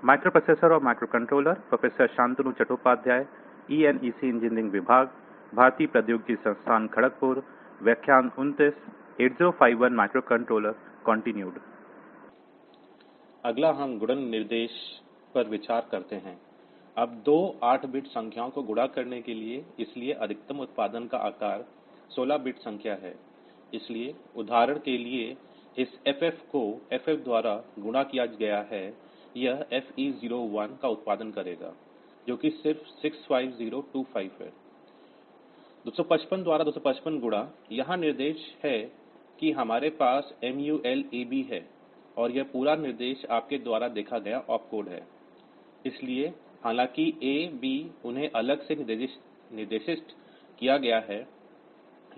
Microprocessor और microcontroller professor Shantanu Chattopadhyay ENEC engineering विभाग भारतीय प्रौद्योगिकी संस्थान खड़गपुर व्याख्यान 29 8051 माइक्रोकंट्रोलर कंटिन्यूड। अगला हम गुणन निर्देश पर विचार करते हैं। अब दो 8 बिट संख्याओं को गुणा करने के लिए, इसलिए अधिकतम उत्पादन का आकार 16 बिट संख्या है। इसलिए उदाहरण के लिए इस FF को FF द्वारा गुणा किया गया है, यह FE01 का उत्पादन करेगा जो कि सिर्फ 65025 है। 255 द्वारा 255 गुणा यहाँ निर्देश है कि हमारे पास MUL AB है और यह पूरा निर्देश आपके द्वारा देखा गया ऑपकोड है। इसलिए हालांकि A B उन्हें अलग से निर्दिष्ट किया गया है,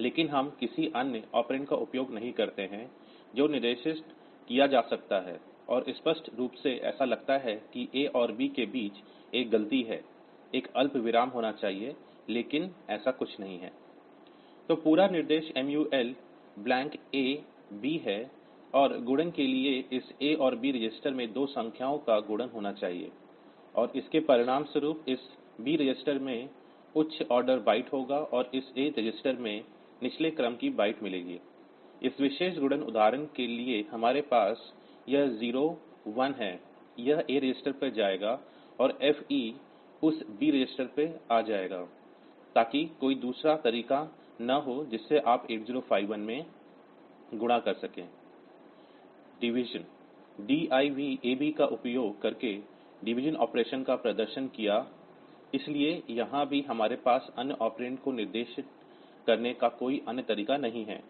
लेकिन हम किसी अन्य ऑपरेंड का उपयोग नहीं करते हैं जो निर्दिष्ट किया जा सकता है, और स्पष्ट रूप से ऐसा लगता है कि A और B के बीच एक गलती है, एक अल्पविराम होना चाहिए, लेकिन ऐसा कुछ नहीं है। तो पूरा निर्देश MUL ब्लैंक A B है और गुणन के लिए इस A और B रजिस्टर में दो संख्याओं का गुणन होना चाहिए, और इसके परिणामस्वरूप इस B रजिस्टर में उच्च ऑर्डर बाइट होगा और इस A रजिस्टर में निचले क्रम की बाइट मिलेगी। इस विशेष गुणन उदाहरण के लिए हमारे पास यह 0 1 है, यह A रजिस्टर पर जाएगा और FE उस B रजिस्टर पर आ जाएगा, ताकि कोई दूसरा तरीका न हो जिससे आप 8051 में गुणा कर सकें। डिवीजन DIV AB का उपयोग करके डिवीजन ऑपरेशन का प्रदर्शन किया, इसलिए यहाँ भी हमारे पास अन्य ऑपरेंड को निर्दिष्ट करने का कोई अन्य तरीका नहीं है।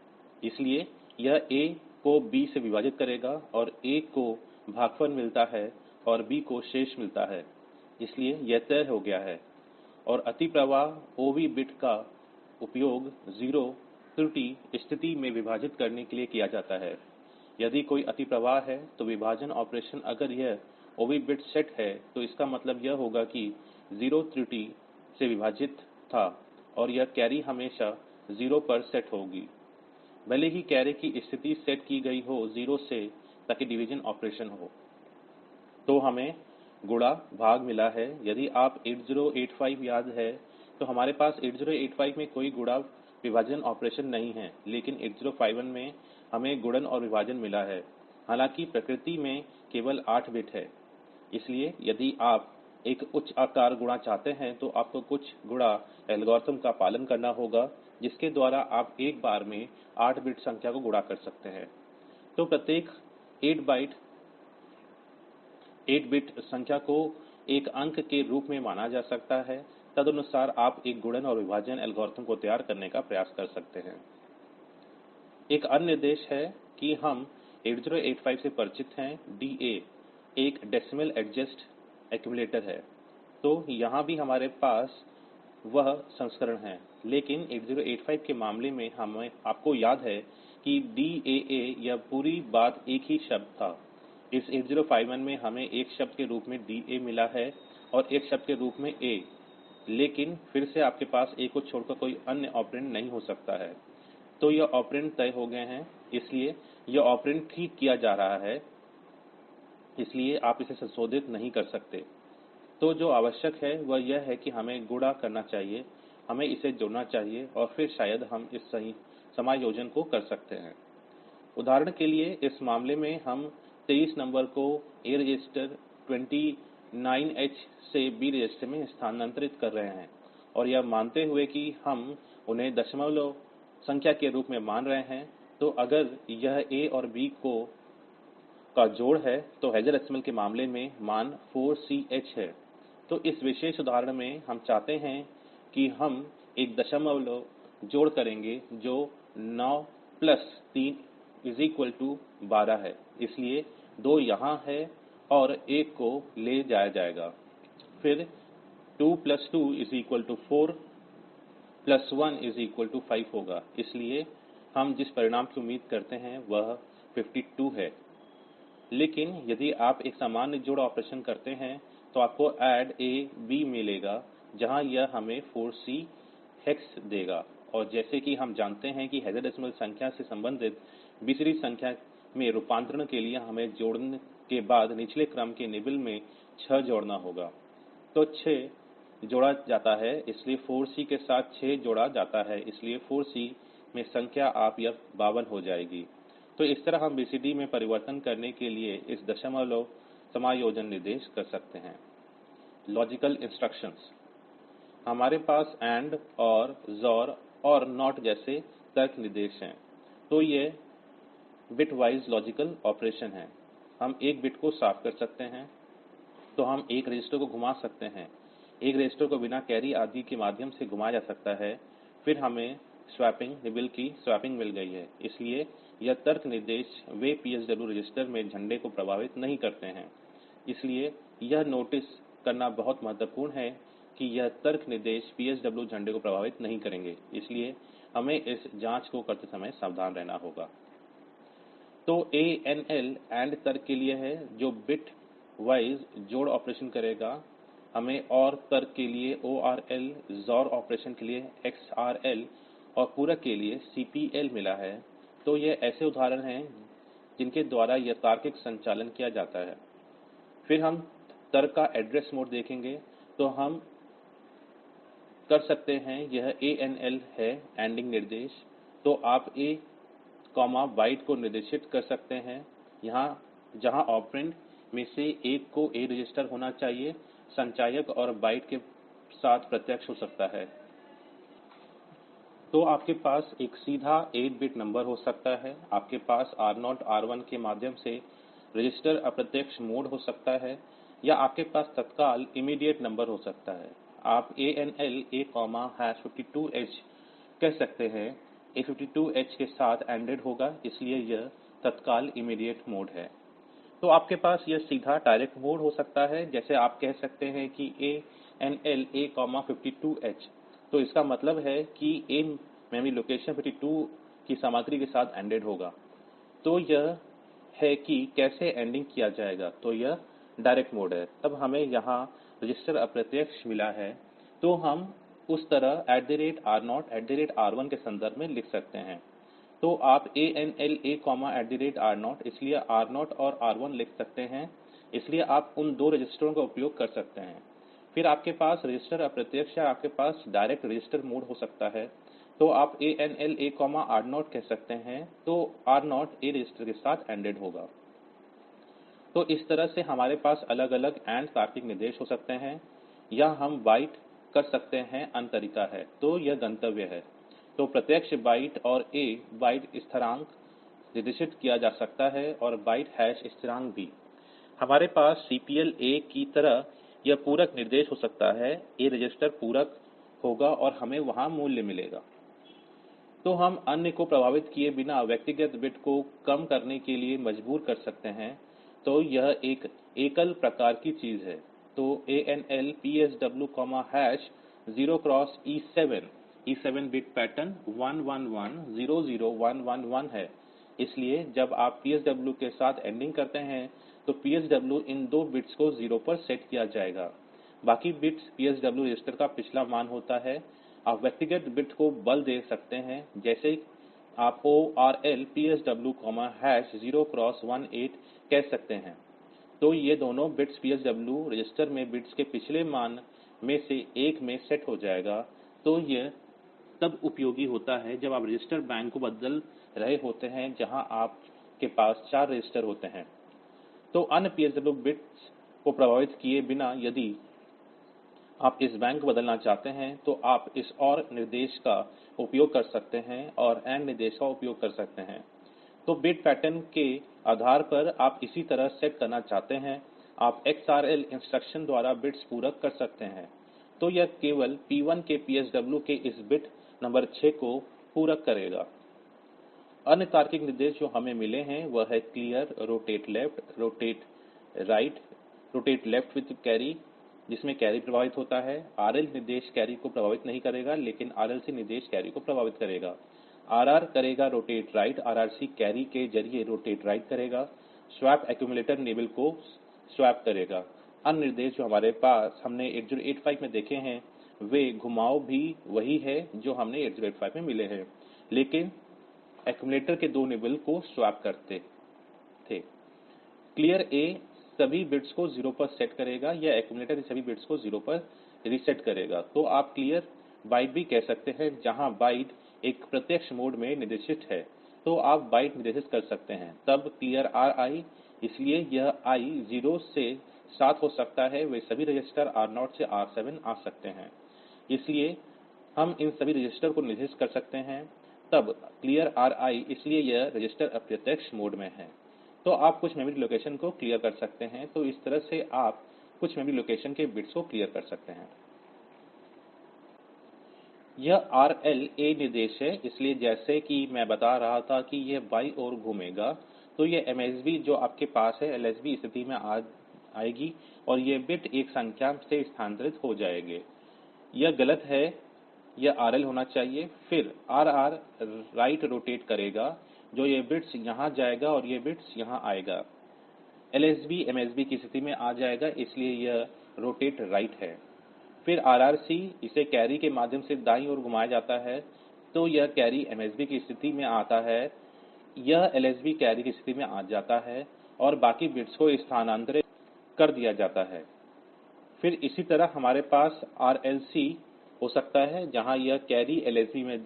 इसलिए यह A को B से विभाजित करेगा और A को भागफल मिलता है और B को शेष मिलता है, इसलिए यह तय हो गया है। और अतिप्रवाह OV बिट का उपयोग 0 त्रुटि स्थिति में विभाजित करने के लिए किया जाता है। यदि कोई अतिप्रवाह है तो विभाजन ऑपरेशन, अगर यह OV बिट सेट है तो इसका मतलब यह होगा कि 0 त्रुटि से विभाजित था और यह कैरी हमेशा 0 पर सेट होगी, भले ही कैरी की स्थिति सेट की गई हो 0 से, ताकि डिवीजन ऑपरेशन हो। तो हमें गुणा भाग मिला है। यदि आप 8085 याद है तो हमारे पास 8085 में कोई गुणा विभाजन ऑपरेशन नहीं है, लेकिन 8051 में हमें गुणन और विभाजन मिला है। हालांकि प्रकृति में केवल 8 बिट है, इसलिए यदि आप एक उच्च आकार गुणा चाहते हैं तो आपको कुछ गुणा एल्गोरिथ्म का पालन करना होगा, जिसके द्वारा आप एक बार में 8 बिट संख्या को गुणा कर सकते हैं। तो प्रत्येक 8 बिट संख्या को एक अंक के रूप में माना जा सकता है। तदनुसार आप एक गुणन और विभाजन एल्गोरिथ्म को तैयार करने का प्रयास कर सकते हैं। एक अन्य निर्देश है कि हम 8085 से परिचित हैं, DA एक डेसिमल एडजस्ट अक्सुमुलेटर है। तो यहाँ भी हमारे पास वह संस्करण है, लेकिन 8085 के मामले में आपको याद है कि DAA यह पूरी बात एक ही शब्द था। इस 8051 में हमें एक शब्द के रूप में DA मिला है और एक शब्द के रूप में A, लेकिन फिर से आपके पास A को छोड़कर कोई अन्य ऑपरेंड नहीं हो सकता है। तो ये ऑपरेंड तय हो गए हैं, इसलिए यह ऑपरेंड ठीक किया जा रहा है, इसलिए आप इसे संशोधित नहीं कर सकते। तो जो आवश्यक है वह यह है कि हमें गुणा करना चाहिए, हमें इसे जोड़ना चाहिए और फिर शायद हम इस समायोजन को कर सकते हैं। उदाहरण के लिए इस मामले में हम 23 नंबर को A रजिस्टर 29H से B रजिस्टर में स्थानांतरित कर रहे हैं, और यह मानते हुए कि हम उन्हें दशमलव संख्या के रूप में मान रहे हैं। तो अगर यह A और B का जोड़ है तो हेक्साडेसिमल के मामले में मान 4CH है। तो इस विशेष उदाहरण में हम चाहते हैं कि हम एक दशमलव जोड़ करेंगे जो 9 प्लस 3 12 है, इसलिए 2 यहाँ है और 1 को ले जाया जाएगा। फिर 2 प्लस 2 4 प्लस 1 5 होगा, इसलिए हम जिस परिणाम की उम्मीद करते हैं वह 52 है। लेकिन यदि आप एक सामान्य जोड़ ऑपरेशन करते हैं तो आपको ऐड A B मिलेगा, जहां यह हमें 4C हेक्स देगा। और जैसे कि हम जानते हैं कि हेक्साडेसिमल संख्या से संबंधित बीसरी संख्या में रूपांतरण के लिए हमें जोड़ने के बाद निचले क्रम के निबल में 6 जोड़ना होगा। तो 6 जोड़ा जाता है, इसलिए 4C के साथ 6 जोड़ा जाता है, इसलिए 4C में संख्या आप यह 52 हो जाएगी। तो इस तरह हम BCD में परिवर्तन करने के लिए इस दशमलव समायोजन निर्देश कर सकते हैं। लॉजिकल इंस्ट्रक्शंस, हमारे पास AND OR XOR और NOT जैसे तर्क निर्देश हैं। तो ये बिटवाइज़ लॉजिकल ऑपरेशन हैं। हम एक बिट को साफ कर सकते हैं, तो हम एक रजिस्टर को घुमा सकते हैं। एक रजिस्टर को बिना कैरी आदि के माध्यम से घुमाया जा सकता है, फिर हमें स्वैपिंग निबल की स्वैपिंग मिल गई है। इसलिए यह तर्क निर्देश वे PSW रजिस्टर में झंडे को प्रभावित नहीं करते हैं। इसलिए यह नोटिस करना बहुत महत्वपूर्ण है कि यह तर्क निर्देश PSW झंडे को प्रभावित नहीं करेंगे, इसलिए हमें इस जांच को करते समय सावधान रहना होगा। तो ANL AND तर्क के लिए है जो बिट वाइज जोड़ ऑपरेशन करेगा। हमें OR तर्क के लिए ORL, XOR ऑपरेशन के लिए XRL और पूरक के लिए CPL मिला है। तो ये ऐसे उदाहरण हैं जिनके द्वारा यह तार्किक संचालन किया जाता है। फिर हम तर्क का एड्रेस मोड देखेंगे, तो हम कर सकते हैं यह ANL है एंडिंग निर्देश। तो आप A बाइट को निर्दिष्ट कर सकते हैं जहां ऑपरेंड में से एक को A रजिस्टर होना चाहिए, संचयक और बाइट के साथ प्रत्यक्ष हो सकता है। तो आपके पास एक सीधा 8 बिट नंबर हो सकता है, आपके पास R0 R1 के माध्यम से रजिस्टर अप्रत्यक्ष मोड हो सकता है, या आपके पास तत्काल नंबर हो सकता है। आप ANL A52h कह सकते हैं। A52h के साथ ANDed होगा, इसलिए यह तत्काल मोड है। तो आपके पास यह सीधा डायरेक्ट मोड हो सकता है, जैसे आप कह सकते हैं कि ANL A52h। तो इसका मतलब है कि A मेमोरी लोकेशन 52 की सामग्री के साथ ANDed होगा। तो यह है कि कैसे एंडिंग किया जाएगा, तो यह डायरेक्ट मोड है। तब हमें यहाँ रजिस्टर अप्रत्यक्ष मिला है, तो हम उस तरह R0 R1 के संदर्भ में लिख सकते हैं। तो आप ANL A R0 इसलिए R0 और R1 लिख सकते हैं, इसलिए आप उन दो रजिस्टरों का उपयोग कर सकते हैं। फिर आपके पास रजिस्टर अप्रत्यक्ष या आपके पास डायरेक्ट रजिस्टर मोड हो सकता है। तो आप ANL A R0 कह सकते हैं, तो R0 A रजिस्टर के साथ ANDed होगा। तो इस तरह से हमारे पास अलग अलग AND तार्किक निर्देश हो सकते हैं, या हम बाइट कर सकते हैं अन्य तरीका है। तो यह गंतव्य है। तो प्रत्यक्ष बाइट और A बाइट स्थिरांक निर्दिष्ट किया जा सकता है और बाइट हैश स्थिरांक भी। हमारे पास CPL A की तरह यह पूरक निर्देश हो सकता है, A रजिस्टर पूरक होगा और हमें वहां मूल्य मिलेगा। तो हम अन्य को प्रभावित किए बिना व्यक्तिगत बिट को कम करने के लिए मजबूर कर सकते हैं। तो यह एक एकल प्रकार की चीज है। तो ANL PSW 0xE7 E7 bit pattern 11100111 है। इसलिए जब आप PSW के साथ एंडिंग करते हैं, तो PSW इन दो बिट्स को 0 पर सेट किया जाएगा। बाकी बिट्स PSW रजिस्टर का पिछला मान होता है। आप व्यक्तिगत बिट को बल दे सकते हैं, जैसे आप ORL PSW 0x18 कह सकते हैं। तो ये दोनों बिट्स PSW रजिस्टर में बिट्स के पिछले मान में से एक में सेट हो जाएगा। तो यह तब उपयोगी होता है जब आप रजिस्टर बैंक को बदल रहे होते हैं जहां आपके पास 4 रजिस्टर होते हैं। तो अन्य PSW बिट्स को प्रभावित किए बिना यदि आप इस बैंक को बदलना चाहते हैं, तो आप इस OR निर्देश का उपयोग कर सकते हैं और AND निर्देश का उपयोग कर सकते हैं। तो बिट पैटर्न के आधार पर आप इसी तरह सेट करना चाहते हैं, आप XRL इंस्ट्रक्शन द्वारा बिट्स पूरक कर सकते हैं। तो यह केवल P1 के PSW के इस बिट नंबर 6 को पूरक करेगा। अन्य तार्किक निर्देश जो हमें मिले हैं वह है clear, rotate left, rotate right, rotate left with carry, जिसमें कैरी प्रभावित होता है। RL निर्देश कैरी को प्रभावित नहीं करेगा, लेकिन RLC निर्देश कैरी को प्रभावित करेगा। RR करेगा रोटेट राइट, RRC कैरी के जरिए रोटेट राइट करेगा। स्वैप एक्यूमुलेटर निबल को स्वैप करेगा। अन्य निर्देश जो हमारे पास हमने 8085 में देखे हैं, वे घुमाव भी वही है जो हमने 8085 में मिले हैं, लेकिन एक्यूमुलेटर के दो निबल को स्वैप करते थे। क्लियर A सभी बिट्स को 0 पर सेट करेगा या अक्सुमुलेटर सभी बिट्स को 0 पर रीसेट करेगा। तो आप क्लियर बाइट भी कह सकते हैं जहां बाइट एक प्रत्यक्ष मोड में निर्दिष्ट है, तो आप बाइट निर्दिष्ट कर सकते हैं। तब क्लियर RI, इसलिए यह I 0 से 7 हो सकता है, वे सभी रजिस्टर R0 से R7 आ सकते हैं, इसलिए हम इन सभी रजिस्टर को निर्दिष्ट कर सकते हैं। तब क्लियर RI, इसलिए यह रजिस्टर अप्रत्यक्ष मोड में है। तो आप कुछ मेमोरी लोकेशन को क्लियर कर सकते हैं, तो इस तरह से आप कुछ मेमोरी लोकेशन के बिट्स को क्लियर कर सकते हैं। यह RLA निर्देश है, इसलिए जैसे कि मैं बता रहा था कि यह बाईं ओर घूमेगा, तो यह MSB जो आपके पास है LSB स्थिति में आएगी और ये बिट एक संख्या से स्थानांतरित हो जाएंगे। यह गलत है, यह RL होना चाहिए। फिर RR राइट रोटेट करेगा, जो ये बिट्स यहाँ जाएगा और ये बिट्स यहाँ आएगा। LSB MSB की स्थिति में आ जाएगा, इसलिए यह रोटेट राइट है। फिर RRC, इसे कैरी के माध्यम से दाईं ओर घुमाया जाता है, तो यह कैरी MSB की स्थिति में आता है, यह LSB कैरी की स्थिति में आ जाता है और बाकी बिट्स को स्थानांतरित कर दिया जाता है। फिर इसी तरह हमारे पास RLC हो सकता है, जहां यह कैरी LSB में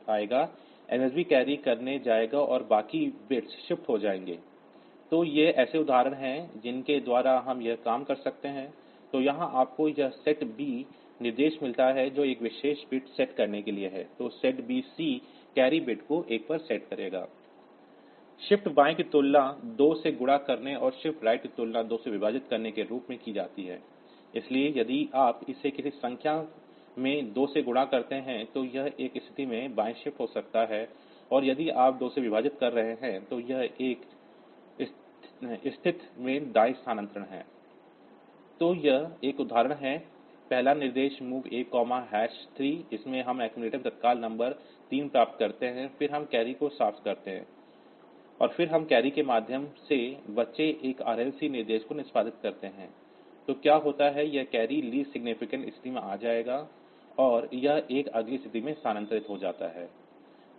आएगा, MSB कैरी करने जाएगा और बाकी बिट्स शिफ्ट हो जाएंगे। तो ये ऐसे उदाहरण हैं जिनके द्वारा हम यह काम कर सकते हैं। तो यहाँ आपको यह सेट B निर्देश मिलता है जो एक विशेष बिट सेट करने के लिए है। तो सेट BC कैरी बिट को 1 पर सेट करेगा। शिफ्ट बाएं की तुलना 2 से गुणा करने और शिफ्ट राइट की तुलना 2 से विभाजित करने के रूप में की जाती है। इसलिए यदि आप इसे किसी संख्या में 2 से गुणा करते हैं तो यह एक स्थिति में बाएं शिफ्ट हो सकता है, और यदि आप 2 से विभाजित कर रहे हैं तो यह एक स्थिति में दाएं स्थानांतरण है। तो यह एक उदाहरण है। पहला निर्देश MOV A3, इसमें हम अक्सुमुलेटर में तत्काल नंबर 3 प्राप्त करते हैं, फिर हम कैरी को साफ़ करते हैं और फिर हम कैरी के माध्यम से बचे एक RLC निर्देश को निष्पादित करते हैं। तो क्या होता है, यह कैरी लीस्ट सिग्नीफिकेंट स्थिति में आ जाएगा और यह एक अगली स्थिति में स्थानांतरित हो जाता है।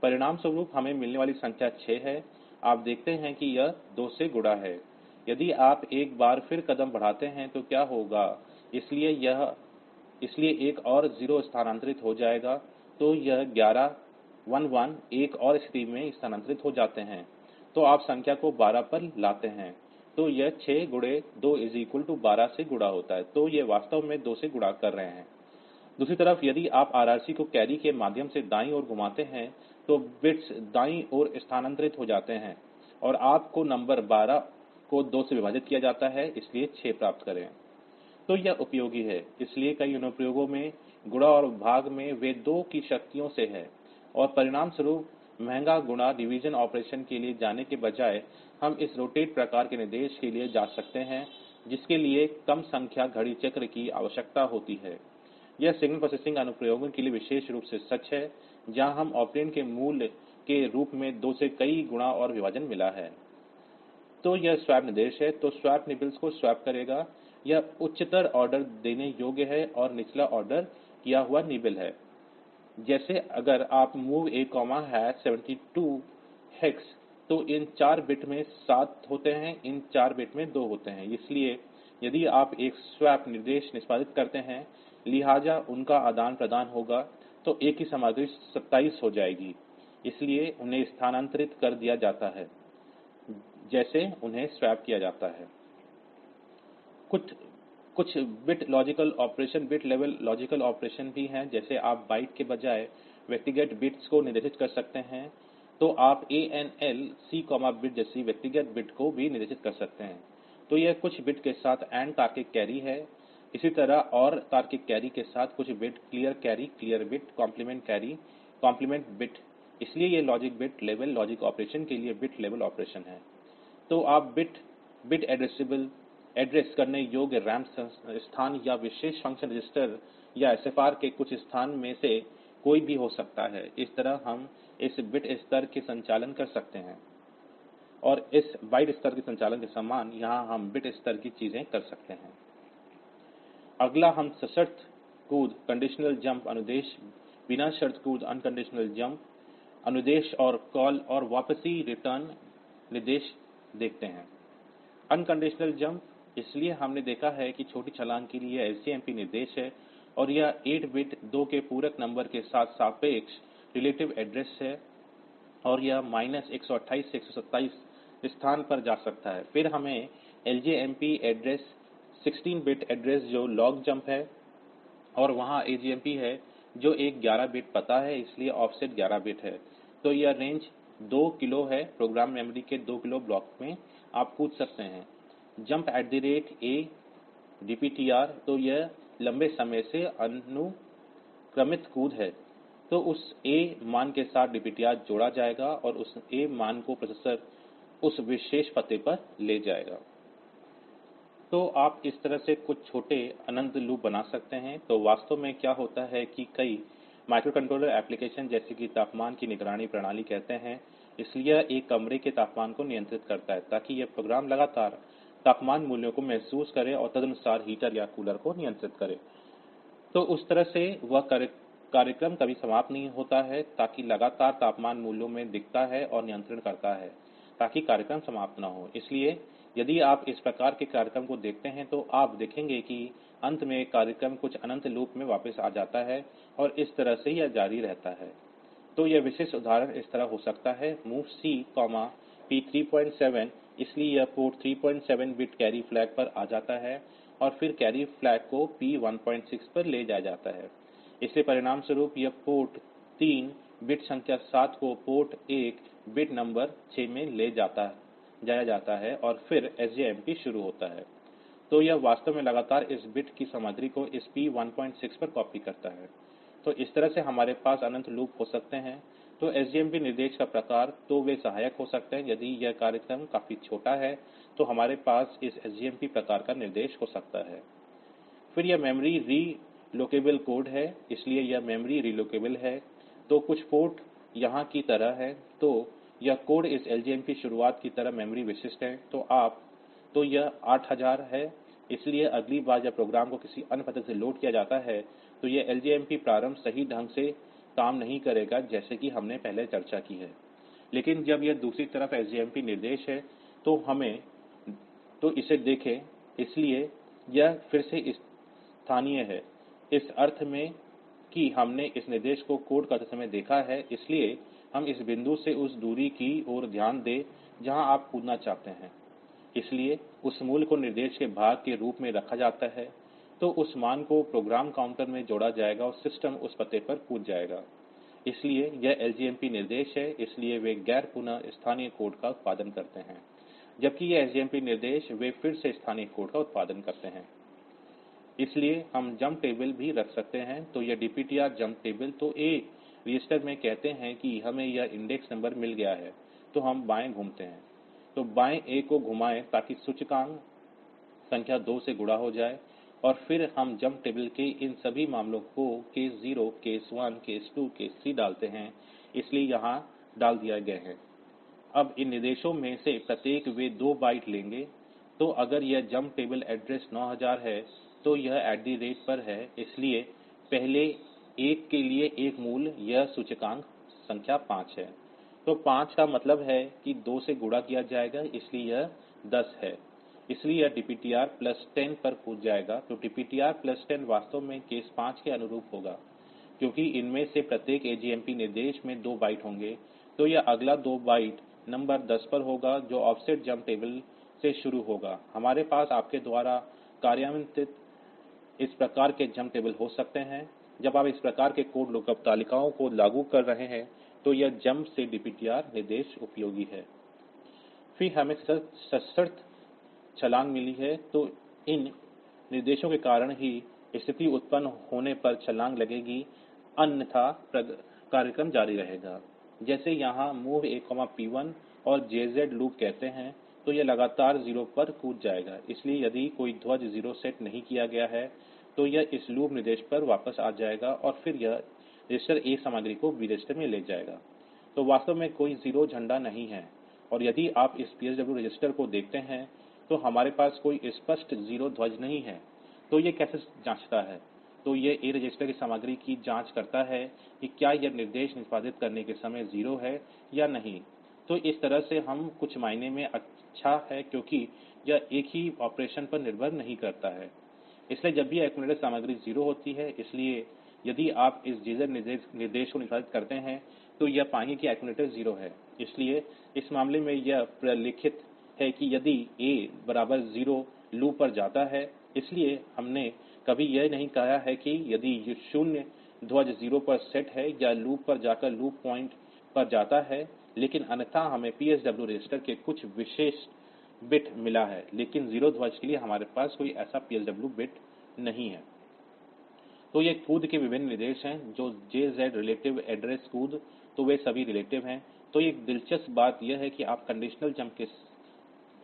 परिणामस्वरूप हमें मिलने वाली संख्या 6 है। आप देखते हैं कि यह 2 से गुणा है। यदि आप एक बार फिर कदम बढ़ाते हैं तो क्या होगा, इसलिए एक और 0 स्थानांतरित हो जाएगा, तो यह 11 एक और स्थिति में स्थानांतरित हो जाते हैं। तो आप संख्या को 12 पर लाते हैं, तो यह 6 2 12 से गुणा होता है। तो ये वास्तव में 2 से गुणा कर रहे हैं। दूसरी तरफ यदि आप RRC को कैरी के माध्यम से दाईं ओर घुमाते हैं तो बिट्स दाईं ओर स्थानांतरित हो जाते हैं और आपको नंबर 12 को 2 से विभाजित किया जाता है, इसलिए 6 प्राप्त करें। तो यह उपयोगी है, इसलिए कई अनुप्रयोगों में गुणा और भाग में वे 2 की शक्तियों से हैं और परिणामस्वरूप महंगा गुणा डिवीजन ऑपरेशन के लिए जाने के बजाय हम इस रोटेट प्रकार के निर्देश के लिए जा सकते हैं, जिसके लिए कम संख्या घड़ी चक्र की आवश्यकता होती है। यह सिग्नल प्रोसेसिंग अनुप्रयोगों के लिए विशेष रूप से सच है, जहां हम ऑपरेंड के मूल्य के रूप में 2 से कई गुणा और विभाजन मिला है। तो यह स्वैप निर्देश है, तो स्वैप निबल्स को स्वैप करेगा। यह उच्चतर ऑर्डर देने योग्य है और निचला ऑर्डर किया हुआ निबल है। जैसे अगर आप MOV A72 हेक्स, तो इन 4 बिट में 7 होते हैं, इन 4 बिट में 2 होते हैं। इसलिए यदि आप एक स्वैप निर्देश निष्पादित करते हैं, लिहाजा उनका आदान-प्रदान होगा, तो एक ही सामग्री 27 हो जाएगी, इसलिए उन्हें स्थानांतरित कर दिया जाता है जैसे उन्हें स्वैप किया जाता है। कुछ कुछ bit logical operation, bit level logical operation भी हैं, जैसे आप बाइट के बजाय व्यक्तिगत बिट्स को निर्दिष्ट कर सकते हैं। तो आप ANL C बिट जैसी व्यक्तिगत बिट को भी निर्दिष्ट कर सकते हैं। तो यह कुछ बिट के साथ AND तार्किक कैरी है। इसी तरह OR तार्किक कैरी के साथ कुछ bit clear carry, clear bit, complement carry, complement bit. इसलिए ये logic bit level logic operation के लिए बिट लेवल ऑपरेशन हैं। तो आप बिट एड्रेस करने योग्य रैम स्थान या विशेष फ़ंक्शन रजिस्टर या SFR के कुछ स्थान में से कोई भी हो सकता है। इस तरह हम इस बिट स्तर के संचालन कर सकते हैं और इस बाइट स्तर के संचालन के समान यहां हम बिट स्तर की चीजें कर सकते हैं। अगला हम सशर्त कूद कंडीशनल जंप अनुदेश, बिना शर्त कूद अनकंडीशनल जंप अनुदेश और कॉल और वापसी रिटर्न निर्देश देखते हैं। अनकंडीशनल जंप, इसलिए हमने देखा है कि छोटी छलांग के लिए यह सजमप निर्देश है और यह 8 बिट 2 के पूरक नंबर के साथ सापेक्ष रिलेटिव एड्रेस है और यह माइनस 128 से 127 स्थान पर जा सकता है। फिर हमें लजमप एड्रेस 16 बिट एड्रेस जो लॉन्ग जंप है और वहाँ आजमप है जो एक 11 बिट पता है, इसलिए ऑफसेट 11 बिट है। तो यह रेंज 2 किलो है, प्रोग्राम मेमोरी के 2 किलो ब्लॉक में आप कूद सकते हैं। जंप A DPTR, तो यह लंबे समय से अनुक्रमित कूद है। तो उस A मान के साथ DPTR जोड़ा जाएगा और उस A मान को प्रोसेसर उस विशेष पते पर ले जाएगा। तो आप इस तरह से कुछ छोटे अनंत लूप बना सकते हैं। तो वास्तव में क्या होता है कि कई माइक्रोकंट्रोलर एप्लिकेशन जैसे कि तापमान की निगरानी प्रणाली कहते हैं, इसलिए यह एक कमरे के तापमान को नियंत्रित करता है ताकि यह प्रोग्राम लगातार तापमान मूल्यों को महसूस करे और तदनुसार हीटर या कूलर को नियंत्रित करे। तो उस तरह से वह कार्यक्रम कभी समाप्त नहीं होता है ताकि लगातार तापमान मूल्यों में दिखता है और नियंत्रण करता है ताकि कार्यक्रम समाप्त न हो। इसलिए यदि आप इस प्रकार के कार्यक्रम को देखते हैं तो आप देखेंगे कि अंत में कार्यक्रम कुछ अनंत लूप में वापस आ जाता है और इस तरह से यह जारी रहता है। तो यह विशिष्ट उदाहरण इस तरह हो सकता है MOVC P37, इसलिए यह पोर्ट 37 बिट कैरी फ्लैग पर आ जाता है और फिर कैरी फ्लैग को P16 पर ले जाया जाता है। इसलिए परिणामस्वरूप यह पोर्ट 3 बिट संख्या 7 को पोर्ट 1 बिट नंबर 6 में ले जाया जाता है और फिर सजमप शुरू होता है। तो यह वास्तव में लगातार इस बिट की सामग्री को इस P16 पर कॉपी करता है। तो इस तरह से हमारे पास अनंत लूप हो सकते हैं। तो सजमप निर्देश का प्रकार, तो वे सहायक हो सकते हैं। यदि यह कार्यक्रम काफी छोटा है तो हमारे पास इस सजमप प्रकार का निर्देश हो सकता है। फिर यह मेमोरी रीलोकेबल कोड है, इसलिए यह मेमोरी रीलोकेबल है। तो कुछ पोर्ट यहाँ की तरह हैं, तो यह कोड इस लजमप शुरुआत की तरह मेमोरी विशिष्ट है। तो यह 8000 है, इसलिए अगली बार जब प्रोग्राम को किसी अन्य पते से लोड किया जाता है तो यह लजमप प्रारंभ सही ढंग से काम नहीं करेगा जैसे कि हमने पहले चर्चा की है। लेकिन जब यह दूसरी तरफ सजमप निर्देश है तो इसे देखें, इसलिए यह फिर से स्थानीय है इस अर्थ में कि हमने इस निर्देश को कोड करते समय देखा है। इसलिए हम इस बिंदु से उस दूरी की ओर ध्यान दें जहां आप कूदना चाहते हैं, इसलिए उस मूल्य को निर्देश के भाग के रूप में रखा जाता है। तो उस मान को प्रोग्राम काउंटर में जोड़ा जाएगा और सिस्टम उस पते पर कूद जाएगा। इसलिए यह लजमप निर्देश है, इसलिए वे गैर पुनः स्थानीय कोड का उत्पादन करते हैं, जबकि ये सजमप निर्देश वे फिर से स्थानीय कोड का उत्पादन करते हैं। इसलिए हम जंप टेबल भी रख सकते हैं। तो यह DPTR जंप टेबल, तो A रजिस्टर में कहते हैं कि हमें यह इंडेक्स नंबर मिल गया है, तो हम बाएं घूमते हैं। तो बाएं A को घुमाएं ताकि सूचकांक संख्या 2 से गुणा हो जाए और फिर हम जंप टेबल के इन सभी मामलों को केस 0, केस 1, केस 2, केस 3 डालते हैं, इसलिए यहां डाल दिए गए हैं। अब इन निर्देशों में से प्रत्येक वे 2 बाइट लेंगे। तो अगर यह जंप टेबल एड्रेस 9000 है तो यह पर है, इसलिए पहले एक के लिए एक मूल्य यह सूचकांक संख्या 5 है। तो 5 का मतलब है कि 2 से गुणा किया जाएगा, इसलिए यह 10 है। इसलिए यह DPTR प्लस 10 पर कूद जाएगा। तो DPTR प्लस 10 वास्तव में केस 5 के अनुरूप होगा क्योंकि इनमें से प्रत्येक आजमप निर्देश में 2 बाइट होंगे। तो यह अगला 2 बाइट नंबर 10 पर होगा जो ऑफसेट जंप टेबल से शुरू होगा। हमारे पास आपके द्वारा कार्यान्वित इस प्रकार के जंप टेबल हो सकते हैं। जब आप इस प्रकार के कोड लुकअप तालिकाओं को लागू कर रहे हैं तो यह जंप से DPTR निर्देश उपयोगी है। फिर हमें सशर्त छलांग मिली है, तो इन निर्देशों के कारण ही स्थिति उत्पन्न होने पर छलांग लगेगी, अन्यथा कार्यक्रम जारी रहेगा। जैसे यहाँ MOV A P1 और JZ लूप कहते हैं, तो यह लगातार 0 पर कूद जाएगा। इसलिए यदि कोई ध्वज 0 सेट नहीं किया गया है तो यह इस लूप निर्देश पर वापस आ जाएगा और फिर यह रजिस्टर A सामग्री को B रजिस्टर में ले जाएगा। तो वास्तव में कोई 0 झंडा नहीं है और यदि आप इस PSW रजिस्टर को देखते हैं तो हमारे पास कोई स्पष्ट 0 ध्वज नहीं है। तो यह कैसे जांचता है? तो यह A रजिस्टर की सामग्री की जांच करता है कि क्या यह निर्देश निष्पादित करने के समय 0 है या नहीं। तो इस तरह से हम कुछ मायने में अच्छा है क्योंकि यह एक ही ऑपरेशन पर निर्भर नहीं करता है। इसलिए जब भी अक्सुमुलेटर सामग्री 0 होती है, इसलिए यदि आप इस JZ निर्देश को निष्पादित करते हैं तो यह पाएंगे कि अक्सुमुलेटर 0 है। इसलिए इस मामले में यह प्रलेखित है कि यदि A बराबर 0 लूप पर जाता है, इसलिए हमने कभी यह नहीं कहा है कि यदि शून्य ध्वज 0 पर सेट है या लूप पर जाकर लूप पॉइंट पर जाता है, लेकिन अन्यथा हमें PSW रजिस्टर के कुछ विशेष बिट मिला है, लेकिन 0 ध्वज के लिए हमारे पास कोई ऐसा PSW बिट नहीं है। तो ये कूद के विभिन्न निर्देश हैं जो JZ रिलेटिव एड्रेस कूद, तो वे सभी रिलेटिव हैं। तो एक दिलचस्प बात यह है कि आप कंडीशनल जंप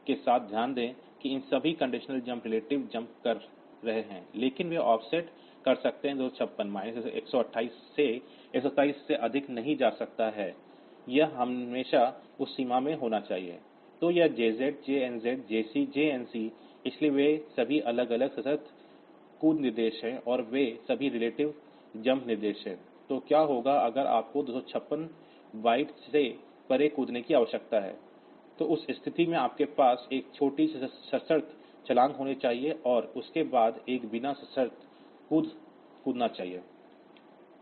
के साथ ध्यान दें कि इन सभी कंडीशनल जंप रिलेटिव जंप कर रहे हैं, लेकिन वे ऑफसेट कर सकते हैं। 256 माइनस 128 से 127 से अधिक नहीं जा सकता है, यह हमेशा उस सीमा में होना चाहिए। तो यह JZ, JNZ, JC, JNC, इसलिए वे सभी अलग अलग सशर्त कूद निर्देश हैं और वे सभी रिलेटिव जंप निर्देश हैं। तो क्या होगा अगर आपको 256 बाइट से परे कूदने की आवश्यकता है? तो उस स्थिति में आपके पास एक छोटी सशर्त छलांग होनी चाहिए और उसके बाद एक बिना सशर्त कूदना चाहिए।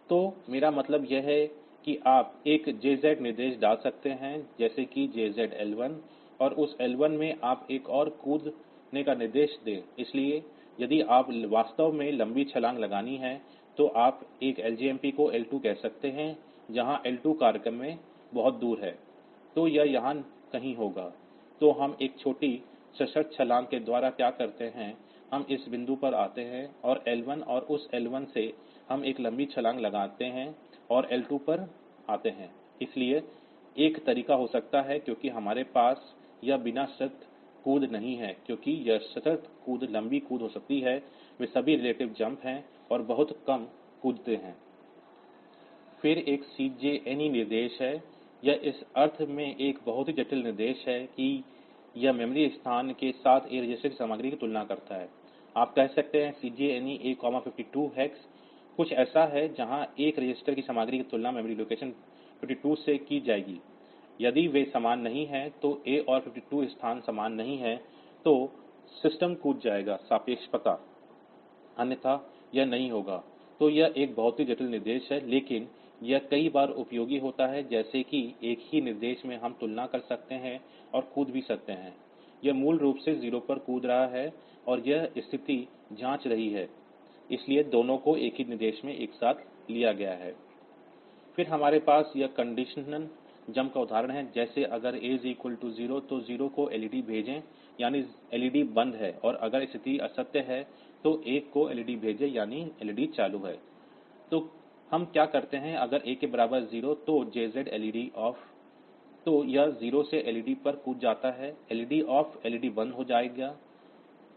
तो मेरा मतलब यह है कि आप एक JZ निर्देश डाल सकते हैं जैसे कि JZ L1 और उस L1 में आप एक और कूदने का निर्देश दें। इसलिए यदि आप वास्तव में लंबी छलांग लगानी है तो आप एक लजमप को L2 कह सकते हैं जहां L2 कार्यक्रम में बहुत दूर है, तो यह यहाँ कहीं होगा। तो हम एक छोटी सशर्त छलांग के द्वारा क्या करते हैं, हम इस बिंदु पर आते हैं और L1 और उस L1 से हम एक लंबी छलांग लगाते हैं और L2 पर आते हैं। इसलिए एक तरीका हो सकता है क्योंकि हमारे पास यह बिना सशर्त कूद नहीं है, क्योंकि यह सशर्त कूद लंबी कूद हो सकती है, वे सभी रिलेटिव जंप हैं और बहुत कम कूदते हैं। फिर एक CJNE निर्देश है। यह इस अर्थ में एक बहुत ही जटिल निर्देश है कि यह मेमोरी स्थान के साथ A रजिस्टर की सामग्री की तुलना करता है। आप कह सकते हैं CJNE A52 हेक्स कुछ ऐसा है जहां एक रजिस्टर की सामग्री की तुलना मेमोरी लोकेशन 52 से की जाएगी। यदि वे समान नहीं हैं तो A और 52 स्थान समान नहीं हैं तो सिस्टम कूद जाएगा सापेक्ष पता, अन्यथा यह नहीं होगा। तो यह एक बहुत ही जटिल निर्देश है, लेकिन यह कई बार उपयोगी होता है, जैसे कि एक ही निर्देश में हम तुलना कर सकते हैं और कूद भी सकते हैं। यह मूल रूप से 0 पर कूद रहा है और यह स्थिति जांच रही है, इसलिए दोनों को एक ही निर्देश में एक साथ लिया गया है। फिर हमारे पास यह कंडीशनल जंप का उदाहरण है, जैसे अगर A 0 तो 0 को LED भेजें यानी LED बंद है, और अगर स्थिति असत्य है तो 1 को LED भेजें यानी LED चालू है। तो हम क्या करते हैं, अगर A के बराबर 0 तो JZ LED ऑफ, तो यह 0 से LED पर कूद जाता है, LED ऑफ, LED बंद हो जाएगा।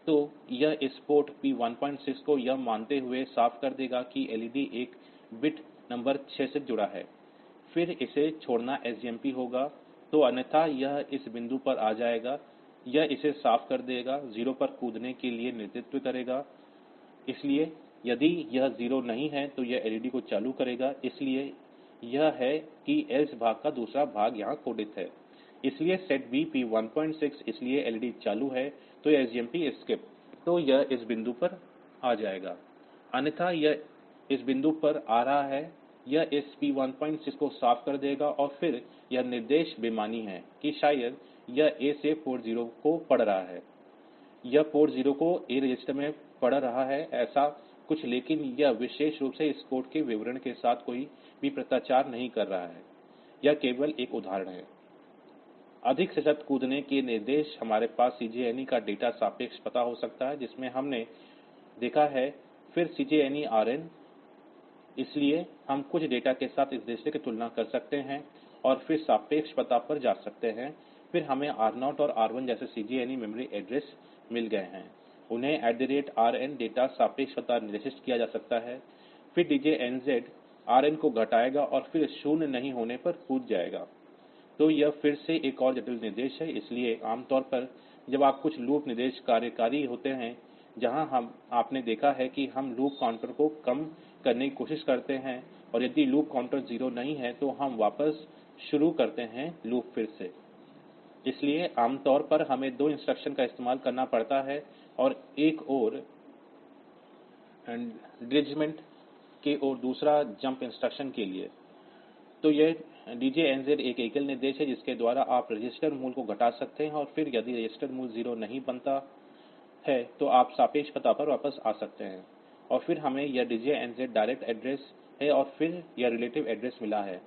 तो यह इस पोर्ट P16 को यह मानते हुए साफ कर देगा कि LED एक बिट नंबर 6 से जुड़ा है, फिर इसे छोड़ना सजमप होगा, तो अन्यथा यह इस बिंदु पर आ जाएगा, यह इसे साफ कर देगा, 0 पर कूदने के लिए नेतृत्व करेगा। इसलिए यदि यह 0 नहीं है तो यह एलईडी को चालू करेगा, इसलिए यह है कि एल्स भाग का दूसरा भाग यहाँ कोडित है। इसलिए SETB P16, इसलिए एलईडी चालू है तो यह सजमप स्किप, तो यह इस बिंदु पर आ जाएगा, अन्यथा यह इस बिंदु पर आ रहा है, यह इस P16 को साफ कर देगा और फिर यह निर्देश बेमानी है कि शायद यह A से पोर्ट 0 को पढ़ रहा है, यह पोर्ट 0 को A रजिस्टर में पढ़ रहा है ऐसा कुछ, लेकिन यह विशेष रूप से इस कोड के विवरण के साथ कोई भी पत्राचार नहीं कर रहा है। यह केवल एक उदाहरण है। अधिक सशर्त कूदने के निर्देश हमारे पास CJNE का डेटा सापेक्ष पता हो सकता है जिसमें हमने देखा है, फिर CJNE Rn, इसलिए हम कुछ डेटा के साथ इस रजिस्टर की तुलना कर सकते हैं और फिर सापेक्ष पता पर जा सकते हैं। फिर हमें R0 और R1 जैसे CJNE मेमोरी एड्रेस मिल गए हैं, उन्हें Rn डेटा सापेक्ष पता निर्दिष्ट किया जा सकता है। फिर DJNZ Rn को घटाएगा और फिर शून्य नहीं होने पर कूद जाएगा। तो यह फिर से एक और जटिल निर्देश है, इसलिए आमतौर पर जब आप कुछ लूप निर्देश कार्यकारी होते हैं जहां आपने देखा है कि हम लूप काउंटर को कम करने की कोशिश करते हैं और यदि लूप काउंटर 0 नहीं है तो हम वापस शुरू करते हैं लूप फिर से। इसलिए आमतौर पर हमें 2 इंस्ट्रक्शन का इस्तेमाल करना पड़ता है और एक और डिक्रिमेंट के और दूसरा जंप इंस्ट्रक्शन के लिए। तो यह DJNZ एक एकल निर्देश है जिसके द्वारा आप रजिस्टर मूल्य को घटा सकते हैं और फिर यदि रजिस्टर मूल्य 0 नहीं बनता है तो आप सापेक्ष पता पर वापस आ सकते हैं। और फिर हमें यह DJNZ डायरेक्ट एड्रेस है और फिर यह रिलेटिव एड्रेस मिला है।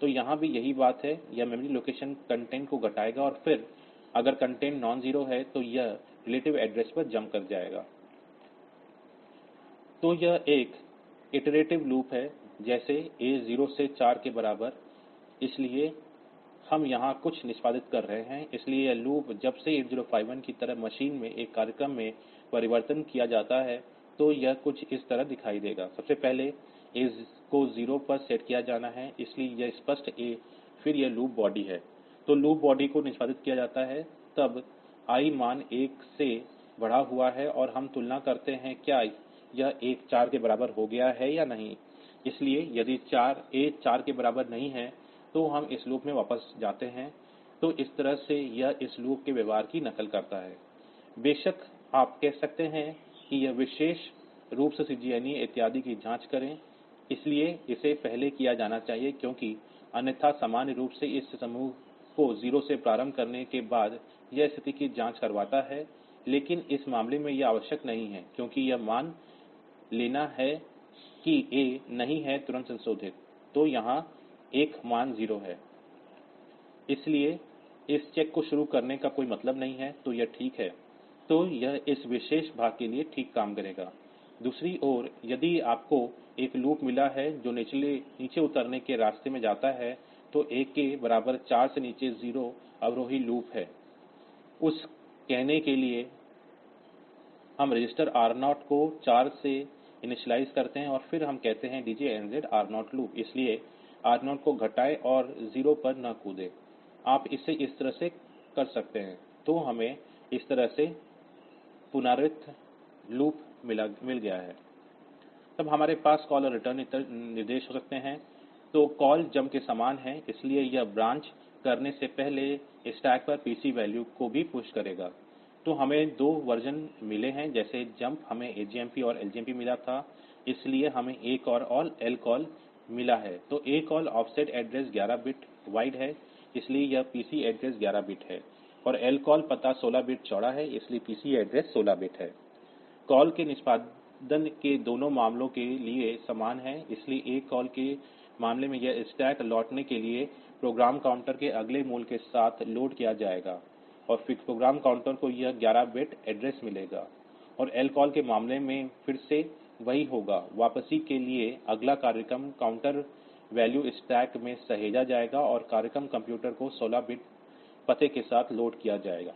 तो यहाँ भी यही बात है, यह मेमोरी लोकेशन कंटेंट को घटाएगा और फिर अगर कंटेंट नॉन ज़ीरो है तो यह रिलेटिव एड्रेस पर जंप कर जाएगा। तो यह एक इटरेटिव लूप है जैसे A 0 से 4 के बराबर। इसलिए हम यहाँ कुछ निष्पादित कर रहे हैं, इसलिए यह लूप जब से 8051 की तरह मशीन में एक कार्यक्रम में परिवर्तन किया जाता है तो यह कुछ इस तरह दिखाई देगा। सबसे पहले A को 0 पर सेट किया जाना है, इसलिए यह स्पष्ट A फिर यह लूप बॉडी है। तो लूप बॉडी को निष्पादित किया जाता है, तब I मान 1 से बढ़ा हुआ है और हम तुलना करते हैं क्या यह 1 4 के बराबर हो गया है या नहीं। इसलिए यदि A 4 के बराबर नहीं है तो हम इस लूप में वापस जाते हैं। तो इस तरह से यह इस लूप के व्यवहार की नकल करता है। बेशक आप कह सकते हैं कि यह विशेष रूप से CJNE इत्यादि की जांच करें, इसलिए इसे पहले किया जाना चाहिए क्योंकि अन्यथा सामान्य रूप से इस समूह को 0 से प्रारंभ करने के बाद यह स्थिति की जांच करवाता है, लेकिन इस मामले में यह आवश्यक नहीं है क्योंकि यह मान लेना है कि A नहीं है तुरंत संशोधित। तो यहाँ एक मान 0 है, इसलिए इस चेक को शुरू करने का कोई मतलब नहीं है, तो यह ठीक है। तो यह इस विशेष भाग के लिए ठीक काम करेगा। दूसरी ओर यदि आपको एक लूप मिला है जो नीचे उतरने के रास्ते में जाता है तो A के बराबर 4 से नीचे 0 अवरोही लूप है। उस कहने के लिए हम रजिस्टर R0 को 4 से इनिशियलाइज़ करते हैं और फिर हम कहते हैं DJNZ R0 लूप, इसलिए R0 को घटाएं और 0 पर न कूदें। आप इसे इस तरह से कर सकते हैं। तो हमें इस तरह से पुनरावृत्त लूप मिल गया है। तब हमारे पास कॉल और रिटर्न निर्देश हो सकते हैं। तो कॉल जंप के समान है, इसलिए यह ब्रांच करने से पहले स्टैक पर PC वैल्यू को भी पुश करेगा। तो हमें 2 वर्जन मिले हैं, जैसे जंप हमें AJMP और LJMP मिला था, इसलिए हमें ACALL और LCALL मिला है। तो ACALL offset address 11 bit wide है, इसलिए यह PC एड्रेस 11 बिट है और LCALL पता 16 बिट चौड़ा है, इसलिए PC एड्रेस 16 बिट है। कॉल के निष्पादन के दोनों मामलों के लिए समान है, इसलिए ACALL के मामले में यह स्टैक लौटने के लिए प्रोग्राम काउंटर के अगले मूल्य के साथ लोड किया जाएगा और फिर प्रोग्राम काउंटर को यह 11 बिट एड्रेस मिलेगा। और LCALL के मामले में फिर से वही होगा, वापसी के लिए अगला प्रोग्राम काउंटर वैल्यू स्टैक में सहेजा जाएगा और प्रोग्राम कंप्यूटर को 16 बिट पते के साथ लोड किया जाएगा।